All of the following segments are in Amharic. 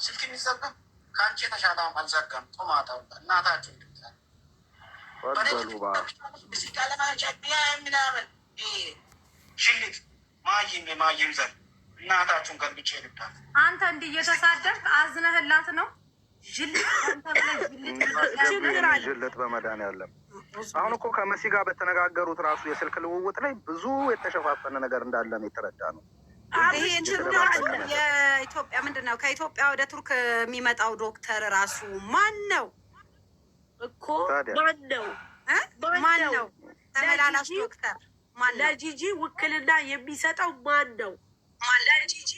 ስልክ የሚዘጋም ከአንቺ የተሻለ አልዘጋም። ጦማታው እናታችሁ እንድትላል እዚህ ቃለማጨቢያ ምናምን ሽልት ማይም ዘር እናታችሁን ገልብጬ ልዳል። አንተ እንዲህ እየተሳደብክ አዝነህላት ነው ጅልት በመድኃኒዓለም አሁን እኮ ከመሲ ጋር በተነጋገሩት ራሱ የስልክ ልውውጥ ላይ ብዙ የተሸፋፈነ ነገር እንዳለ ነው የተረዳ ነው። ይሄ የኢትዮጵያ ምንድን ነው? ከኢትዮጵያ ወደ ቱርክ የሚመጣው ዶክተር ራሱ ማን ነው እኮ? ማን ነው? ተመላላሽ ዶክተር ማን ነው? ለጂጂ ውክልና የሚሰጠው ማን ነው? ለጂጂ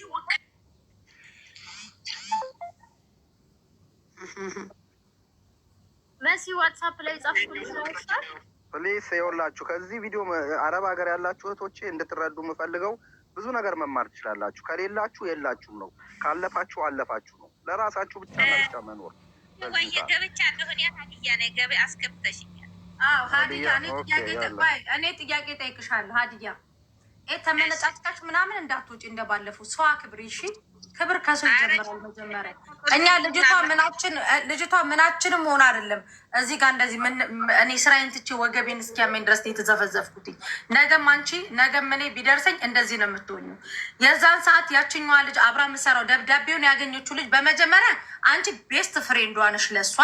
መሲ ዋትሳፕ ላይ ጻፍኩልሽ። ፕሊስ ይኸውላችሁ ከዚህ ቪዲዮ አረብ ሀገር ያላችሁ እህቶቼ እንድትረዱ የምፈልገው ብዙ ነገር መማር ትችላላችሁ። ከሌላችሁ የላችሁም ነው፣ ካለፋችሁ አለፋችሁ ነው። ለራሳችሁ ብቻ ብቻ መኖር ገብቻ እንደሆነ ሀዲያ ላይ ገበ አስገብተሽኛል። አዎ ሀዲያ፣ እኔ ጥያቄ ጠይቅሻለሁ ሀዲያ። ተመነጫጭቃች ምናምን እንዳትወጪ እንደባለፉ ሰው አክብሪ እሺ። ክብር ከሰው ይጀምራል መጀመሪያ። እኛ ልጅቷ ምናችንም ሆነ አይደለም እዚህ ጋር እንደዚህ እኔ ስራዬን ትቼ ወገቤን እስኪያመኝ ድረስ የተዘፈዘፍኩት። ነገም አንቺ ነገም እኔ ቢደርሰኝ እንደዚህ ነው የምትሆኙ። የዛን ሰዓት ያችኛዋ ልጅ አብራ የምሰራው ደብዳቤውን ያገኘችው ልጅ በመጀመሪያ አንቺ ቤስት ፍሬንዷ ነሽ፣ ለእሷ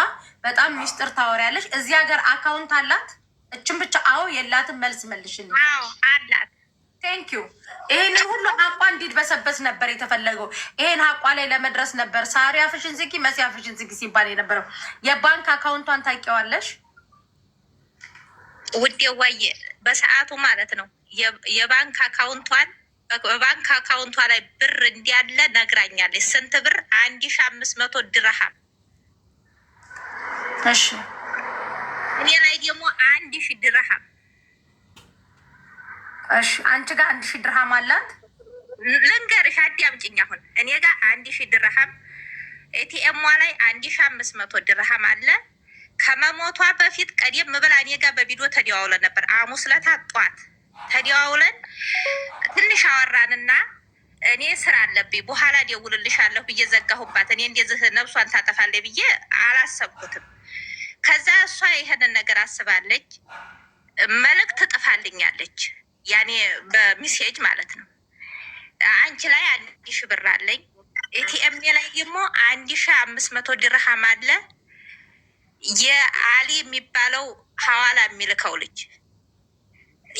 በጣም ሚስጥር ታወሪያለሽ። እዚህ ሀገር አካውንት አላት እችን ብቻ? አዎ የላትም? መልስ መልሽልኝ። አዎ አላት። ቴንኪዩ። ይሄንን ሁሉ ሀቋ እንዲድበሰበስ ነበር የተፈለገው። ይሄን ሀቋ ላይ ለመድረስ ነበር ሳሪ አፍሽን ዝጊ፣ መሲ አፍሽን ዝጊ ሲባል የነበረው። የባንክ አካውንቷን ታውቂዋለሽ ውዴ? ዋየ በሰዓቱ ማለት ነው የባንክ አካውንቷን በባንክ አካውንቷ ላይ ብር እንዲያለ ነግራኛለች። ስንት ብር? 1500 ድርሃም። እሺ እኔ ላይ ደግሞ 1000 ድርሃም። እሺ አንቺ ጋር 1000 ድርሃም አላት። ልንገርሽ አዳምጪኝ። አሁን እኔ ጋር 1000 ድርሃም ኤቲኤሟ ላይ 1500 ድርሃም አለ። ከመሞቷ በፊት ቀደም ብላ እኔ ጋር በቪዲዮ ተደዋውለን ነበር። ሐሙስ ዕለት ጧት ተደዋውለን ትንሽ አወራንና እኔ ስራ አለብኝ በኋላ ደውልልሻለሁ ብዬ ዘጋሁባት። እኔ እንደዚህ ነብሷን ታጠፋለች ብዬ አላሰብኩትም። ከዛ እሷ ይሄንን ነገር አስባለች፣ መልእክት ትጥፋልኛለች። ያኔ በሚሴጅ ማለት ነው። አንቺ ላይ 1000 ብር አለኝ፣ ኤቲኤም ላይ ደግሞ 1500 ድርሃም አለ። የአሊ የሚባለው ሐዋላ የሚልከው ልጅ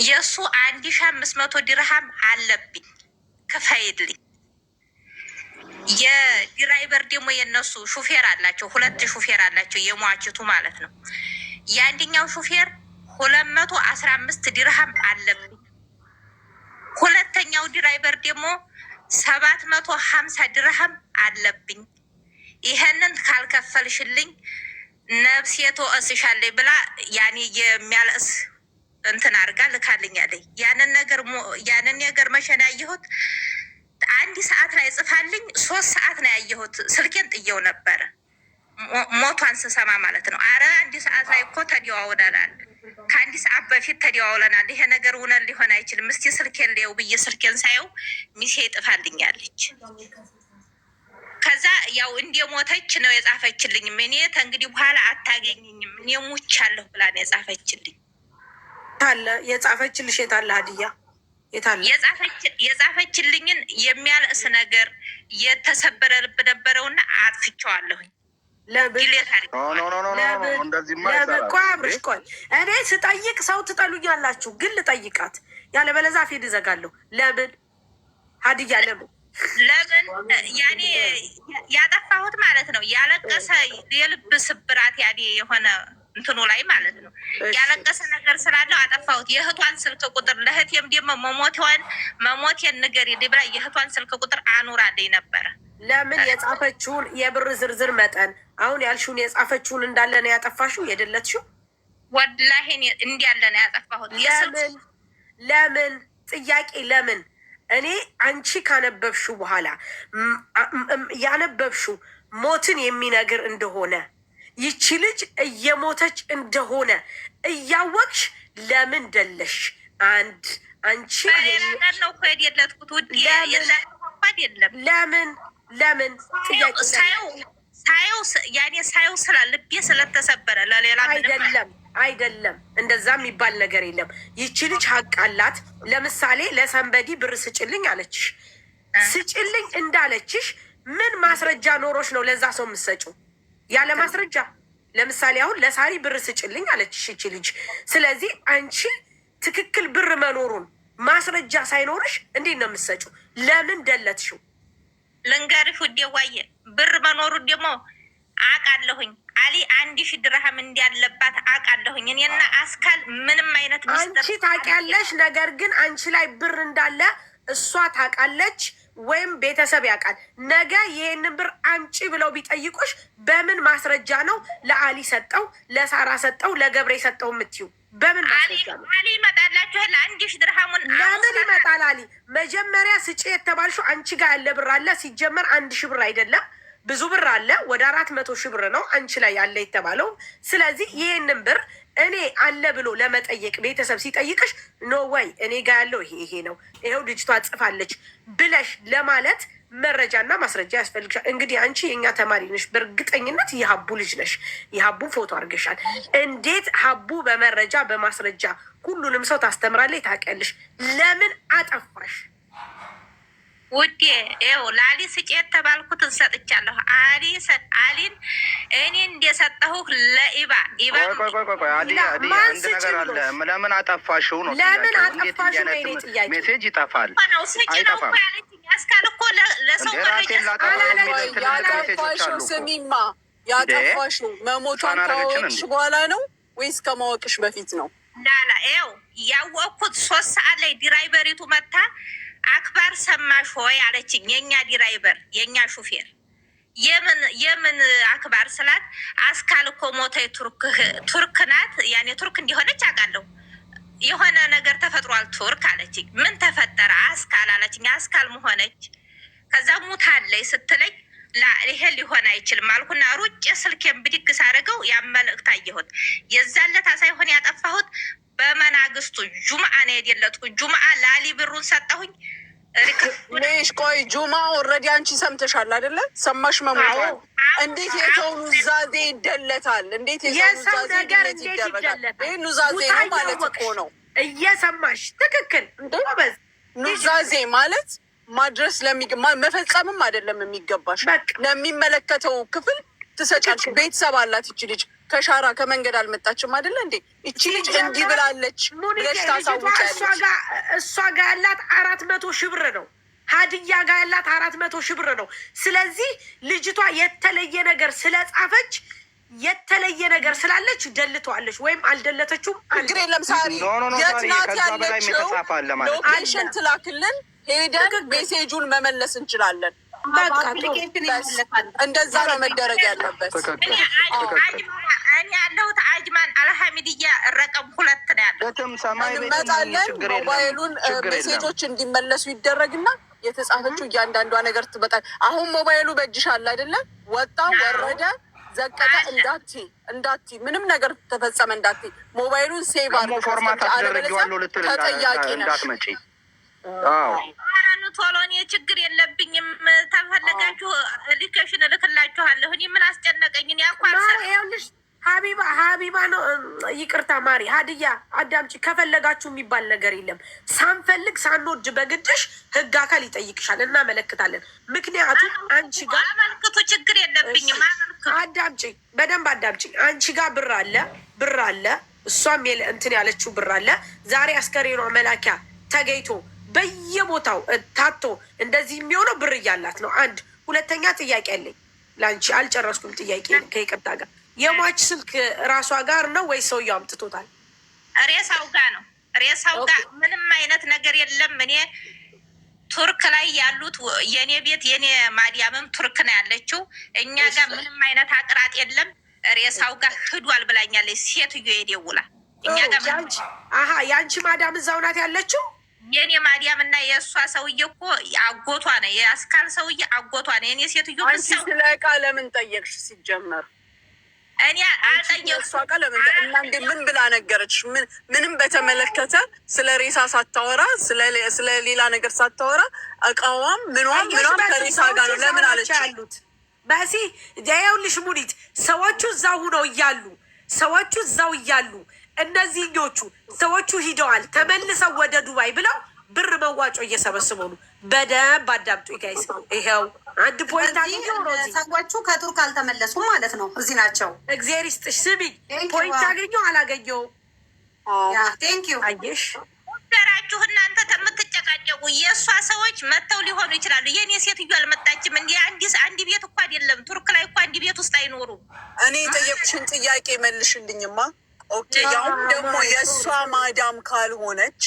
የእሱ 1500 ድርሃም አለብኝ፣ ክፈይልኝ። የድራይቨር ደግሞ የነሱ ሹፌር አላቸው፣ 2 ሹፌር አላቸው፣ የሟችቱ ማለት ነው። የአንደኛው ሹፌር 215 ድርሃም አለብኝ። ሁለተኛው ድራይቨር ደግሞ 750 ድርሃም አለብኝ። ይሄንን ካልከፈልሽልኝ ነፍሴ ትወስሻለች ብላ ያኔ የሚያለቅስ እንትን አድርጋ ልካልኛለች። ያንን ነገር መቼ ነው ያየሁት? 1 ሰዓት ላይ ጽፋልኝ 3 ሰዓት ነው ያየሁት። ስልኬን ጥየው ነበረ ሞቷን ስሰማ ማለት ነው። አረ 1 ሰዓት ላይ እኮ ተደዋውለናል፣ ከ1 ሰዓት በፊት ተደዋውለናል። ይሄ ነገር እውነት ሊሆን አይችልም። እስቲ ስልኬን ሊየው ብዬ ስልኬን ሳየው ሚሴ ጥፋልኛለች። ከዛ ያው እንደሞተች ነው የጻፈችልኝ። እኔ ከእንግዲህ በኋላ አታገኝኝም እኔ ሙቻለሁ ብላ ነው የጻፈችልኝ። ታለ የጻፈችልሽ የታለ ሀዲያ? የታለ የጻፈችልኝን የሚያለቅስ ነገር የተሰበረ ልብ ነበረውና አጥፍቼዋለሁኝ። አብርሽ ቆይ እኔ ስጠይቅ ሰው ትጠሉኛላችሁ፣ ግን ልጠይቃት ያለበለዚያ ፌድ እዘጋለሁ። ለምን ሀዲያ ለምን ያኔ ያጠፋሁት ማለት ነው ያለቀሰ የልብ ስብራት ያኔ የሆነ እንትኑ ላይ ማለት ነው ያለቀሰ ነገር ስላለው አጠፋሁት። የእህቷን ስልክ ቁጥር ለእህቴም ደግሞ መሞቴን ንገሪልኝ ብላ የእህቷን ስልክ ቁጥር አኑራልኝ ነበረ። ለምን የጻፈችውን የብር ዝርዝር መጠን አሁን ያልሽውን የጻፈችውን እንዳለ ነው ያጠፋሽው የደለትሽው? ወላሂ እንዲያለ ነው ያጠፋሁት። ለምን ጥያቄ ለምን? እኔ አንቺ ካነበብሽው በኋላ ያነበብሽው ሞትን የሚነግር እንደሆነ ይቺ ልጅ እየሞተች እንደሆነ እያወቅሽ ለምን ደለሽ? አንቺ ነው ኮድ የለትኩት ውድ የለም። ለምን ለምን ጥያቄ ሳየው ስለ ልቤ ስለተሰበረ ለሌላ አይደለም። እንደዛ የሚባል ነገር የለም። ይቺ ልጅ ሀቅ አላት። ለምሳሌ ለሰንበዲ ብር ስጭልኝ አለችሽ። ስጭልኝ እንዳለችሽ ምን ማስረጃ ኖሮች ነው ለዛ ሰው የምትሰጪው? ያለ ማስረጃ። ለምሳሌ አሁን ለሳሪ ብር ስጭልኝ አለችሽ ይቺ ልጅ። ስለዚህ አንቺ ትክክል ብር መኖሩን ማስረጃ ሳይኖርሽ እንዴት ነው የምትሰጪው? ለምን ደለትሽው? ልንገርሽ ውዴ ዋየ ብር መኖሩን ደግሞ አውቃለሁኝ። አሊ 1000 ድርሃም እንዲያለባት አውቃለሁኝ። እኔና አስካል ምንም አይነት አንቺ ታውቂያለሽ። ነገር ግን አንቺ ላይ ብር እንዳለ እሷ ታውቃለች ወይም ቤተሰብ ያውቃል። ነገ ይሄንን ብር አምጪ ብለው ቢጠይቁሽ በምን ማስረጃ ነው ለአሊ ሰጠው፣ ለሳራ ሰጠው፣ ለገብሬ ሰጠው የምትዩ? በምን ማስረጃ ነው? አሊ ይመጣላችሁ ለ1000 ድርሃሙን ለምን ይመጣል? አሊ መጀመሪያ ስጪ የተባልሽው አንቺ ጋር ያለ ብር አለ። ሲጀመር 1000 ብር አይደለም ብዙ ብር አለ። ወደ 400 ሺህ ብር ነው አንቺ ላይ ያለ የተባለው። ስለዚህ ይሄንን ብር እኔ አለ ብሎ ለመጠየቅ ቤተሰብ ሲጠይቅሽ ኖ ወይ እኔ ጋር ያለው ይሄ ነው፣ ይኸው ልጅቷ ጽፋለች ብለሽ ለማለት መረጃና ማስረጃ ያስፈልግሻል። እንግዲህ አንቺ የእኛ ተማሪ ነሽ፣ በእርግጠኝነት የሀቡ ልጅ ነሽ። የሀቡ ፎቶ አድርገሻል። እንዴት ሀቡ በመረጃ በማስረጃ ሁሉንም ሰው ታስተምራለች? ታውቂያለሽ። ለምን አጠፋሽ? ውዴ ይኸው ለአሊ ስጭ የተባልኩትን ሰጥቻለሁ። አሊን እኔ እንደሰጠሁህ ለኢባን አንድ ነገር አለ። ለምን አጠፋሽው ነው? ለምን አጠፋሽው ነው የእኔ ጥያቄ። ሜሴጅ ይጠፋል። ስጭ ነው እኮ ያለችኝ። አስካል እኮ ለሰው ያጠፋሽው ስሚማ፣ ያጠፋሽው መሞቷን ካወቅሽ በኋላ ነው ወይስ ከማወቅሽ በፊት ነው? ላላ ይኸው ያወቅኩት 3 ሰዓት ላይ ድራይቨሪቱ መታ አክባር ሰማሽ ሆይ አለችኝ። የኛ ድራይቨር የኛ ሹፌር የምን አክባር ስላት አስካል እኮ ሞተ፣ ቱርክ ናት። ያኔ ቱርክ እንዲሆነች አውቃለሁ። የሆነ ነገር ተፈጥሯል ቱርክ አለችኝ። ምን ተፈጠረ አስካል አለችኝ። አስካል መሆነች። ከዛ ሙታለች ስትለኝ ይሄ ሊሆን አይችልም አልኩና ሩጭ ስልኬን ብድግ ሳደርገው ያመልእክት አየሁት። የዛለታ ሳይሆን ያጠፋሁት በመናግስቱ ጁምአ ነው የደለጥኩ። ጁምአ ላሊ ብሩን ሰጠሁኝ። ሌሽ ቆይ ጁማ ኦልሬዲ አንቺ ሰምተሻል አይደለ? ሰማሽ መሞቷል። እንዴት የሰው ኑዛዜ ይደለታል? እንዴት የሰው ኑዛዜ ይደረጋል? ይህ ኑዛዜ ነው ማለት እኮ ነው። እየሰማሽ ትክክል። ኑዛዜ ማለት ማድረስ መፈጸምም አይደለም የሚገባሽ፣ ለሚመለከተው ክፍል ትሰጫለሽ። ቤተሰብ አላት ይቺ ልጅ። ከሻራ ከመንገድ አልመጣችም አይደለ እንዴ? ይቺ ልጅ እንዲህ ብላለች ብለሽ ታሳውቂያለሽ። እሷ ጋር ያላት 400 ሺህ ብር ነው። ሀዲያ ጋር ያላት 400 ሺህ ብር ነው። ስለዚህ ልጅቷ የተለየ ነገር ስለጻፈች የተለየ ነገር ስላለች ደልተዋለች ወይም አልደለተችውም። ችግር የለም። ሳሪ የት ናት ያለችው? ሎኬሽን ትላክልን፣ ሄደን ሜሴጁን መመለስ እንችላለን። እንደዛ ነው መደረግ ያለበት። እኔ ያለሁት አጅማን አልሐሚድያ ረቀም 2 ነው ያለው። እንመጣለን። ሞባይሉን ሜሴጆች እንዲመለሱ ይደረግና የተጻፈችው እያንዳንዷ ነገር ትመጣል። አሁን ሞባይሉ በእጅሽ አለ አይደለም? ወጣ ወረደ ዘቀጠ እንዳቲ ምንም ነገር ተፈጸመ እንዳቲ ሞባይሉን ሴቭ ፎርማት አደረግዋለሁ ልትል ተጠያቂ ነሽ። ቶሎ እኔ ችግር የለብኝም። ተፈለጋችሁ ሊኬሽን እልክላችኋለሁ። እኔ ምን አስጨነቀኝ? እኔ ይኸውልሽ ሀቢባ ነው። ይቅርታ ማሪ ሀዲያ አዳምጪ። ከፈለጋችሁ የሚባል ነገር የለም። ሳንፈልግ ሳንወድ በግድሽ ህግ አካል ይጠይቅሻል። እናመለክታለን። ምክንያቱም አንቺ ጋር አመልክቱ፣ ችግር የለብኝም። አዳምጪ፣ በደንብ አዳምጪ። አንቺ ጋር ብር አለ፣ እሷም እንትን ያለችው ብር አለ። ዛሬ አስከሬኗ መላኪያ ተገይቶ በየቦታው ታቶ እንደዚህ የሚሆነው ብር እያላት ነው። አንድ ሁለተኛ ጥያቄ አለኝ ለአንቺ። አልጨረስኩም ጥያቄ ከይቅርታ ጋር። የሟች ስልክ ራሷ ጋር ነው ወይ ሰውየው አምጥቶታል? ሬሳው ጋር ነው። ሬሳው ጋር ምንም አይነት ነገር የለም። እኔ ቱርክ ላይ ያሉት የኔ ቤት የኔ ማዲያምም ቱርክ ነው ያለችው። እኛ ጋር ምንም አይነት አቅራጥ የለም። ሬሳው ጋር ሂዷል ብላኛለች ሴትዮ የደውላ። እኛ ጋር የአንቺ ማዳም እዛው ናት ያለችው? የኔ ማዲያም እና የእሷ ሰውዬ እኮ አጎቷ ነው። የአስካል ሰውዬ አጎቷ ነው። የኔ ሴትዮ አንቺ ስለ ዕቃ ለምን ጠየቅሽ? ሲጀመር እኔ አልጠየኩም። እሷ ጋር ለምን እና እንዴ ምን ብላ ነገረች? ምንም በተመለከተ ስለ ሬሳ ሳታወራ ስለ ሌላ ነገር ሳታወራ እቃዋም ምኗም ከሬሳ ጋር ነው ለምን አለች? ያሉት በሲ ይኸውልሽ ሙኒት ሰዎቹ እዛው ሁነው እያሉ እነዚህኞቹ ሰዎቹ ሂደዋል ተመልሰው ወደ ዱባይ ብለው ብር መዋጮ እየሰበስቡ ነው። በደንብ አዳምጡ ጋይስ። ይኸው አንድ ፖይንት አገኘሁ። ሰዎቹ ከቱርክ አልተመለሱም ማለት ነው፣ እዚህ ናቸው። እግዚአብሔር ይስጥሽ። ስሚ ፖይንት አገኘሁ አላገኘሁም? ቴንኪዩ። አየሽ ደራችሁ እናንተ ከምትጨቃጨቁ የእሷ ሰዎች መጥተው ሊሆኑ ይችላሉ። የኔ ሴትዮ አልመጣችም። እንዲ አንድ ቤት እኮ አይደለም ቱርክ ላይ እኮ አንድ ቤት ውስጥ አይኖሩም። እኔ የጠየቅሽን ጥያቄ መልሽልኝማ። ኦኬ ያው ደግሞ የእሷ ማዳም ካልሆነች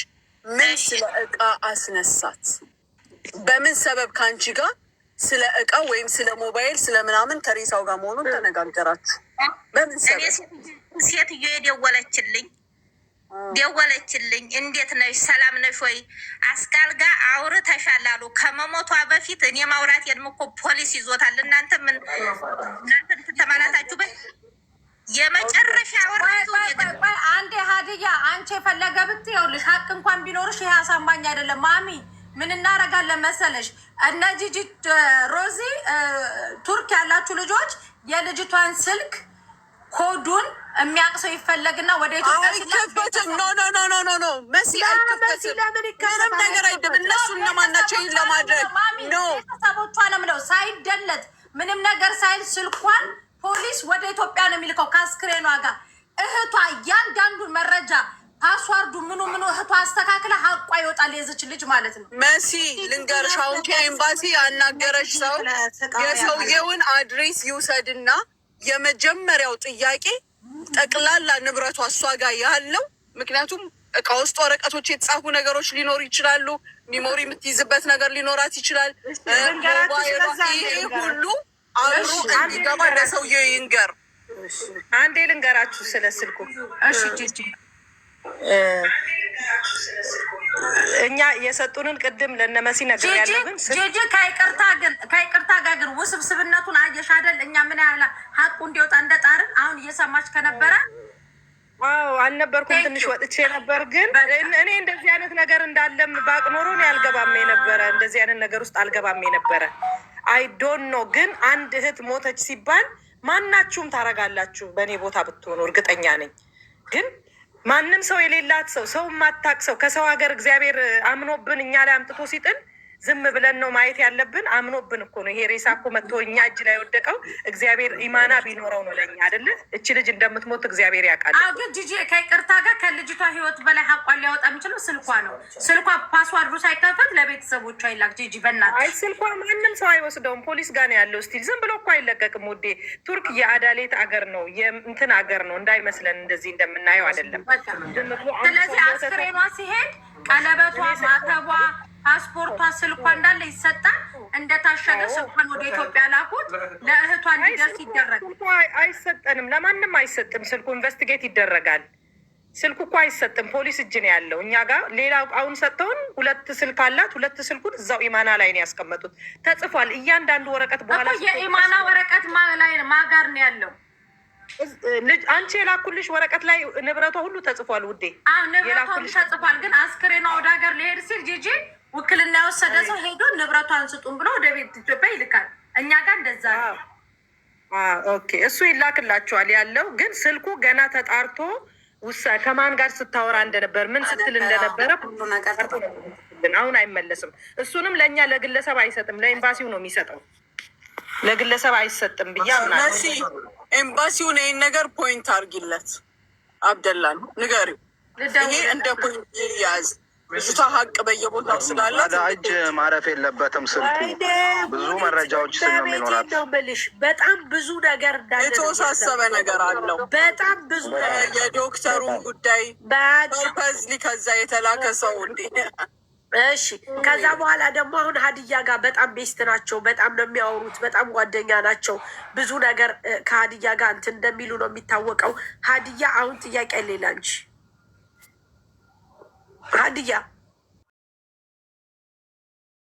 ምን ስለ እቃ አስነሳት? በምን ሰበብ ከአንቺ ጋር ስለ እቃ ወይም ስለ ሞባይል ስለ ምናምን ከሬሳው ጋር መሆኑን ተነጋገራችሁ? በምን ሰበብ? ሴትዮ ደወለችልኝ። እንዴት ነሽ? ሰላም ነሽ ወይ? አስካል ጋር አውርተሻል አሉ። ከመሞቷ በፊት እኔ ማውራቴን እኮ ፖሊስ ይዞታል። እናንተ ተማላታችሁ በ የመጨረሻ አንዴ ሀዲያ አንቺ የፈለገ ብትይውልሽ ሀቅ እንኳን ቢኖርሽ ይሄ አሳማኝ አይደለም። ማሚ ምን እናደርጋለን መሰለሽ? እነ ጂጂ ሮዚ ቱርክ ያላችሁ ልጆች የልጅቷን ስልክ ኮዱን የሚያውቅ ሰው ይፈለግና ወደ ኢትዮጵያ አይከፈትም። ኖ መሲ አይከፈትም። ምንም ነገር አይደለም። እነሱ እነማናቸው ይህን ለማድረግ ነው? ቤተሰቦቿ ነው የምለው ሳይደለት ምንም ነገር ሳይል ስልኳን ፖሊስ ወደ ኢትዮጵያ ነው የሚልከው ከአስክሬኗ ጋር። እህቷ እያንዳንዱን መረጃ ፓስዋርዱ ምኑ እህቷ አስተካክለ ሀቋ ይወጣል የዝች ልጅ ማለት ነው። መሲ ልንገርሽ፣ አሁን ከኤምባሲ ያናገረች ሰው የሰውየውን አድሬስ ይውሰድና የመጀመሪያው ጥያቄ ጠቅላላ ንብረቷ እሷ ጋር ያለው፣ ምክንያቱም እቃ ውስጥ ወረቀቶች የተጻፉ ነገሮች ሊኖሩ ይችላሉ። ሚሞሪ የምትይዝበት ነገር ሊኖራት ይችላል። ይሄ ሁሉ አብሮ እንዲገባ ለሰውዬው ይንገር። አንዴ ልንገራችሁ ስለ ስልኩ። እሺ ጂጂ እኛ የሰጡንን ቅድም ለነመሲ ነገር ያለው ግን ጂጂ ከይቅርታ ጋር ግን ውስብስብነቱን አየሽ አይደል? እኛ ምን ያህል ሀቁ እንዲወጣ እንደጣርን አሁን እየሰማች ከነበረ አልነበርኩም፣ ትንሽ ወጥቼ ነበር። ግን እኔ እንደዚህ አይነት ነገር እንዳለም ባቅ ኖሮ እኔ አልገባም የነበረ እንደዚህ አይነት ነገር ውስጥ አልገባም የነበረ። አይ ዶንት ኖ። ግን አንድ እህት ሞተች ሲባል ማናችሁም ታረጋላችሁ፣ በእኔ ቦታ ብትሆኑ እርግጠኛ ነኝ። ግን ማንም ሰው የሌላት ሰው ማታቅ ሰው ከሰው ሀገር እግዚአብሔር አምኖብን እኛ ላይ አምጥቶ ሲጥል ዝም ብለን ነው ማየት ያለብን። አምኖብን እኮ ነው ይሄ ሬሳ እኮ መጥቶ እኛ እጅ ላይ ወደቀው። እግዚአብሔር ኢማና ቢኖረው ነው ለኛ አይደለ? እቺ ልጅ እንደምትሞት እግዚአብሔር ያውቃል። ግን ጂጂ ከይቅርታ ጋር ከልጅቷ ህይወት በላይ ሀቋን ሊያወጣ የሚችለው ስልኳ ነው። ስልኳ ፓስዋርዱ ሳይከፈት ለቤተሰቦቿ ይላክ። ጂጂ በእናትሽ አይ ስልኳ ማንም ሰው አይወስደውም፣ ፖሊስ ጋር ነው ያለው። ስቲል ዝም ብሎ እኮ አይለቀቅም ውዴ። ቱርክ የአዳሌት አገር ነው፣ የእንትን አገር ነው እንዳይመስለን፣ እንደዚህ እንደምናየው አይደለም። ስለዚህ አስክሬኗ ሲሄድ ቀለበቷ፣ ማተቧ፣ ፓስፖርቷ፣ ስልኳ እንዳለ ይሰጣል። እንደታሸገ ስልኳን ወደ ኢትዮጵያ ላኩት። ለእህቷ እንዲደርስ ይደረግ። አይሰጠንም፣ ለማንም አይሰጥም። ስልኩ ኢንቨስቲጌት ይደረጋል። ስልኩ እኮ አይሰጥም፣ ፖሊስ እጅ ነው ያለው። እኛ ጋር ሌላ አሁን ሰጥተውን 2 ስልክ አላት። 2 ስልኩን እዛው ኢማና ላይ ነው ያስቀመጡት። ተጽፏል እያንዳንዱ ወረቀት። በኋላ የኢማና ወረቀት ማጋር ነው ያለው። አንቺ የላኩልሽ ወረቀት ላይ ንብረቷ ሁሉ ተጽፏል ውዴ። ንብረቷ ሁሉ ተጽፏል። ግን አስክሬኗ ወደ ሀገር ሊሄድ ሲል ጂጂ ውክልና የወሰደ ሰው ሄዶ ንብረቷን ስጡን ብሎ ወደ ቤት ኢትዮጵያ ይልካል። እኛ ጋር እንደዛ ነው። ኦኬ እሱ ይላክላቸዋል ያለው። ግን ስልኩ ገና ተጣርቶ ከማን ጋር ስታወራ እንደነበር ምን ስትል እንደነበረ አሁን አይመለስም። እሱንም ለእኛ ለግለሰብ አይሰጥም፣ ለኤምባሲው ነው የሚሰጠው። ለግለሰብ አይሰጥም ብዬ አምናለሁ። ኤምባሲውን ይህን ነገር ፖይንት አርጊለት፣ አብደላን ንገሪው። ይሄ እንደ ፖይንት ይያዝ። ልጅቷ ሀቅ በየቦታው ስላላት እጅ ማረፍ የለበትም ስልኩ። ብዙ መረጃዎች ስለሚኖራት ነው ብልሽ። በጣም ብዙ ነገር የተወሳሰበ ነገር አለው። በጣም ብዙ የዶክተሩን ጉዳይ ፐርፐዝሊ ከዛ የተላከ ሰው እንዴ። እሺ ከዛ በኋላ ደግሞ አሁን ሀዲያ ጋር በጣም ቤስት ናቸው። በጣም ነው የሚያወሩት። በጣም ጓደኛ ናቸው። ብዙ ነገር ከሀዲያ ጋር እንትን እንደሚሉ ነው የሚታወቀው። ሀዲያ አሁን ጥያቄ ሌላ እንጂ ሀዲያ